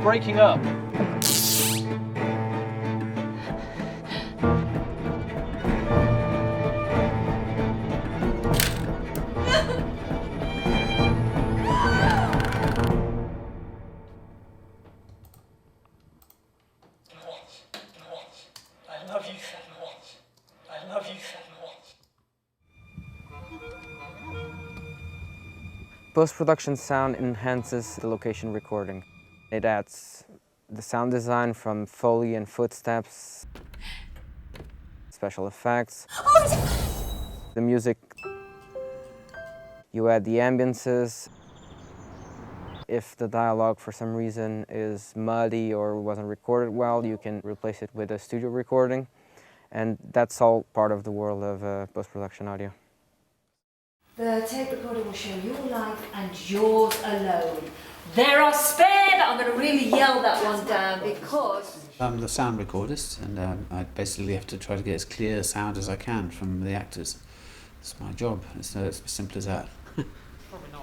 You're breaking up. I love you so much. I love you so much. Post-production sound enhances the location recording. It adds the sound design from Foley and footsteps, special effects, the music. You add the ambiences. If the dialogue for some reason is muddy or wasn't recorded well, you can replace it with a studio recording. And that's all part of the world of post-production audio. The tape recorder will show your life and yours alone. There are spare, but I'm going to really yell that one down because... I'm the sound recordist, and I basically have to try to get as clear a sound as I can from the actors. It's my job. It's as simple as that.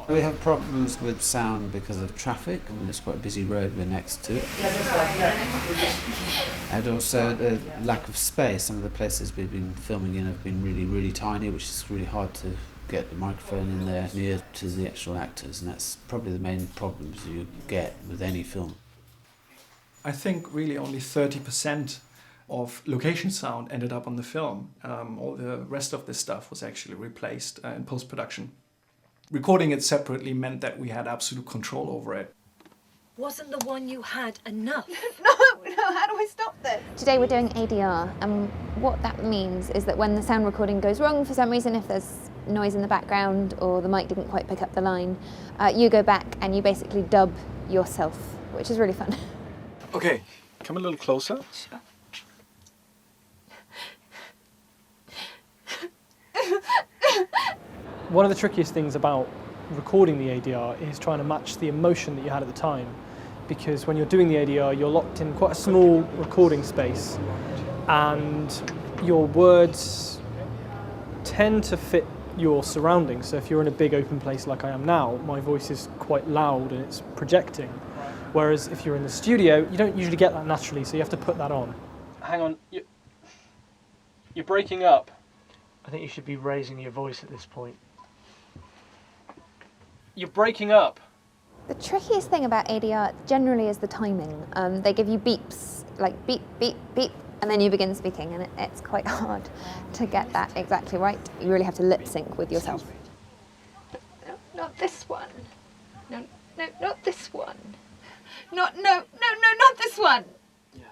We have problems with sound because of traffic. I mean, it's quite a busy road we're next to. And also the lack of space. Some of the places we've been filming in have been really, really tiny, which is really hard to get the microphone in there near to the actual actors, and that's probably the main problems you get with any film. I think really only 30% of location sound ended up on the film. All the rest of this stuff was actually replaced in post-production. Recording it separately meant that we had absolute control over it. Wasn't the one you had enough? No, how do I stop this? Today we're doing ADR, and what that means is that when the sound recording goes wrong for some reason, if there's noise in the background or the mic didn't quite pick up the line, you go back and you basically dub yourself, which is really fun. Okay, come a little closer. Sure. One of the trickiest things about recording the ADR is trying to match the emotion that you had at the time. Because when you're doing the ADR, you're locked in quite a small recording space, and your words tend to fit your surroundings. So if you're in a big open place like I am now, my voice is quite loud and it's projecting. Whereas if you're in the studio, you don't usually get that naturally, so you have to put that on. Hang on, you're breaking up. I think you should be raising your voice at this point. You're breaking up. The trickiest thing about ADR generally is the timing. They give you beeps, like beep, beep, beep, and then you begin speaking, and it's quite hard to get that exactly right. You really have to lip sync with yourself. No, not this one. No, not this one. No, not this one. Yeah.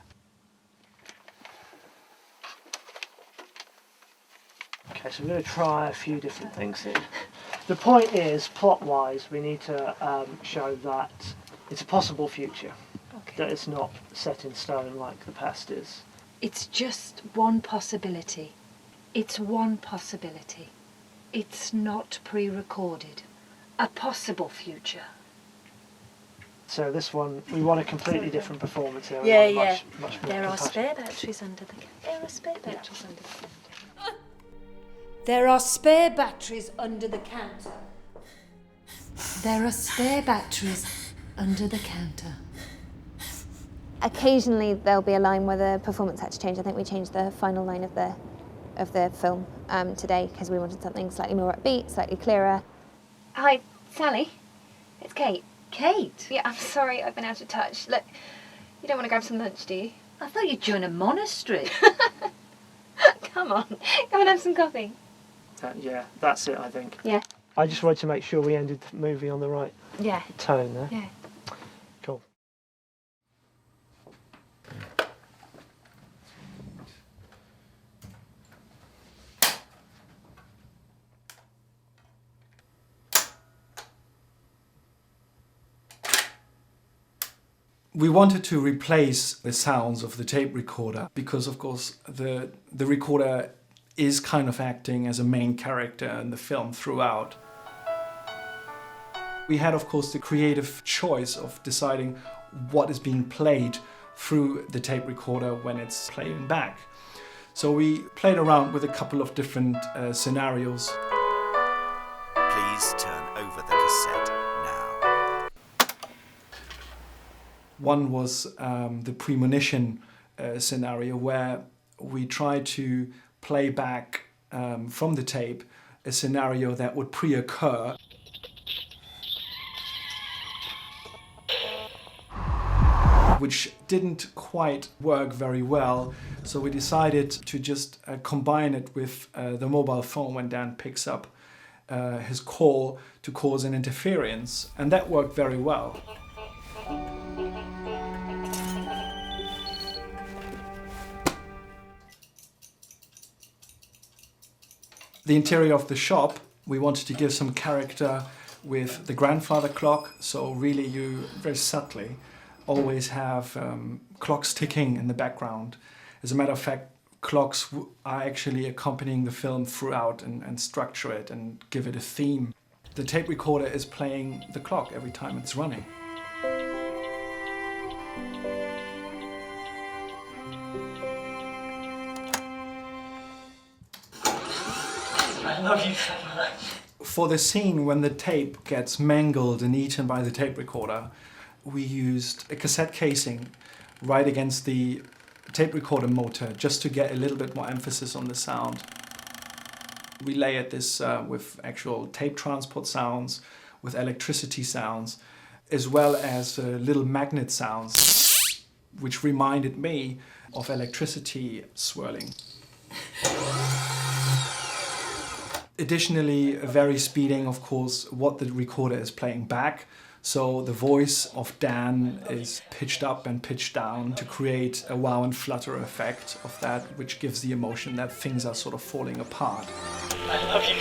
Okay, so I'm going to try a few different things here. The point is, plot-wise, we need to show that it's a possible future, that it's not set in stone like the past is. It's just one possibility. It's one possibility. It's not pre-recorded. A possible future. So this one, we want a completely different performance here. Yeah, We want yeah. much more There are compassion. spare batteries under the counter. There are spare batteries under the counter. There are spare batteries under the counter. There are spare batteries under the counter. Occasionally there'll be a line where the performance had to change. I think we changed the final line of the film today because we wanted something slightly more upbeat, slightly clearer. Hi, Sally. It's Kate. Kate? Yeah, I'm sorry, I've been out of touch. Look, you don't want to grab some lunch, do you? I thought you'd join a monastery. Come on, come and have some coffee. Yeah, that's it, I think. Yeah. I just wanted to make sure we ended the movie on the right Yeah. tone there. Yeah. Cool. We wanted to replace the sounds of the tape recorder because, of course, the recorder is kind of acting as a main character in the film throughout. We had, of course, the creative choice of deciding what is being played through the tape recorder when it's playing back. So we played around with a couple of different scenarios. Please turn over the cassette now. One was the premonition scenario, where we tried to play back from the tape a scenario that would pre-occur. Which didn't quite work very well, so we decided to just combine it with the mobile phone when Dan picks up his call to cause an interference, and that worked very well. The interior of the shop, we wanted to give some character with the grandfather clock, so really you very subtly always have clocks ticking in the background. As a matter of fact, clocks are actually accompanying the film throughout and structure it and give it a theme. The tape recorder is playing the clock every time it's running. I love you so much. For the scene when the tape gets mangled and eaten by the tape recorder, we used a cassette casing right against the tape recorder motor just to get a little bit more emphasis on the sound. We layered this with actual tape transport sounds, with electricity sounds, as well as little magnet sounds, which reminded me of electricity swirling. Additionally, very speeding, of course, what the recorder is playing back. So the voice of Dan is pitched up and pitched down to create a wow and flutter effect of that, which gives the emotion that things are sort of falling apart. I love you.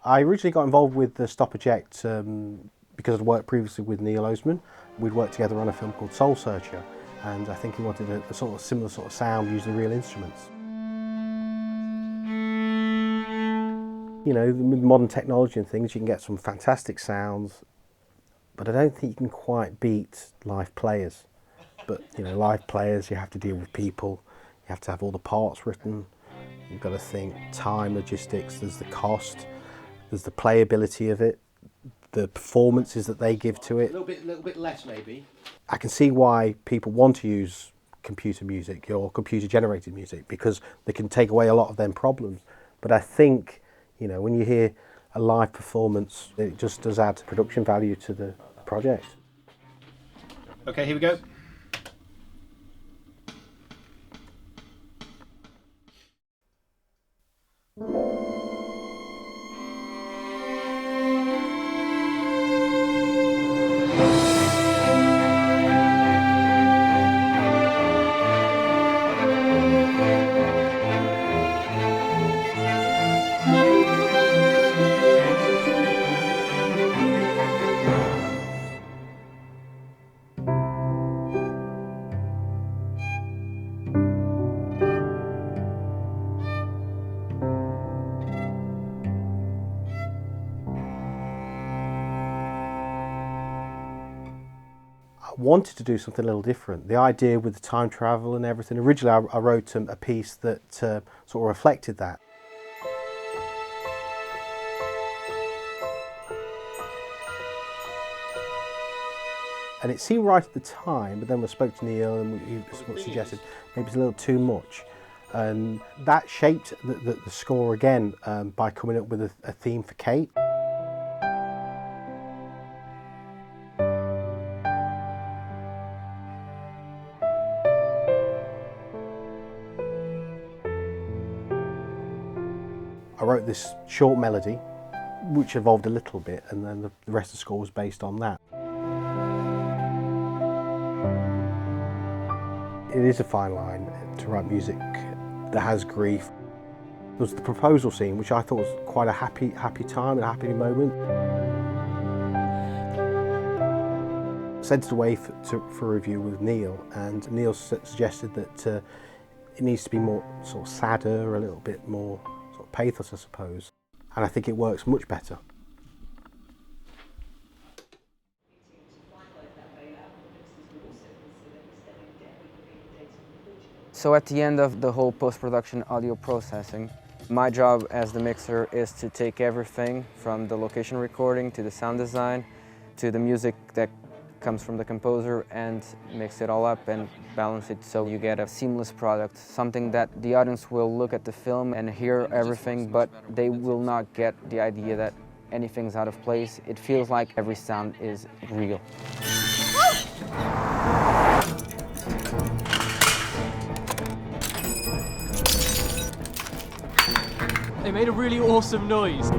I originally got involved with the Stop Eject because I'd worked previously with Neil Osman. We'd worked together on a film called Soul Searcher, and I think he wanted a sort of similar sort of sound using real instruments. You know, with modern technology and things, you can get some fantastic sounds, but I don't think you can quite beat live players. But, you know, live players, you have to deal with people, you have to have all the parts written, you've got to think time, logistics, there's the cost, there's the playability of it, the performances that they give to it. A little bit less maybe. I can see why people want to use computer music or computer generated music, because they can take away a lot of them problems. But I think, you know, when you hear a live performance, it just does add production value to the project. Okay, here we go. I wanted to do something a little different. The idea with the time travel and everything, originally I wrote a piece that sort of reflected that. And it seemed right at the time, but then we spoke to Neil and he suggested maybe it's a little too much. And that shaped the score again by coming up with a theme for Kate. I wrote this short melody, which evolved a little bit, and then the rest of the score was based on that. It is a fine line to write music that has grief. There was the proposal scene, which I thought was quite a happy time and a happy moment. Sent it away for review with Neil, and Neil suggested that it needs to be more sort of sadder, a little bit more sort of pathos, I suppose. And I think it works much better. So at the end of the whole post-production audio processing, my job as the mixer is to take everything from the location recording to the sound design to the music that comes from the composer and mix it all up and balance it so you get a seamless product, something that the audience will look at the film and hear everything, but they will not get the idea that anything's out of place. It feels like every sound is real. It made a really awesome noise.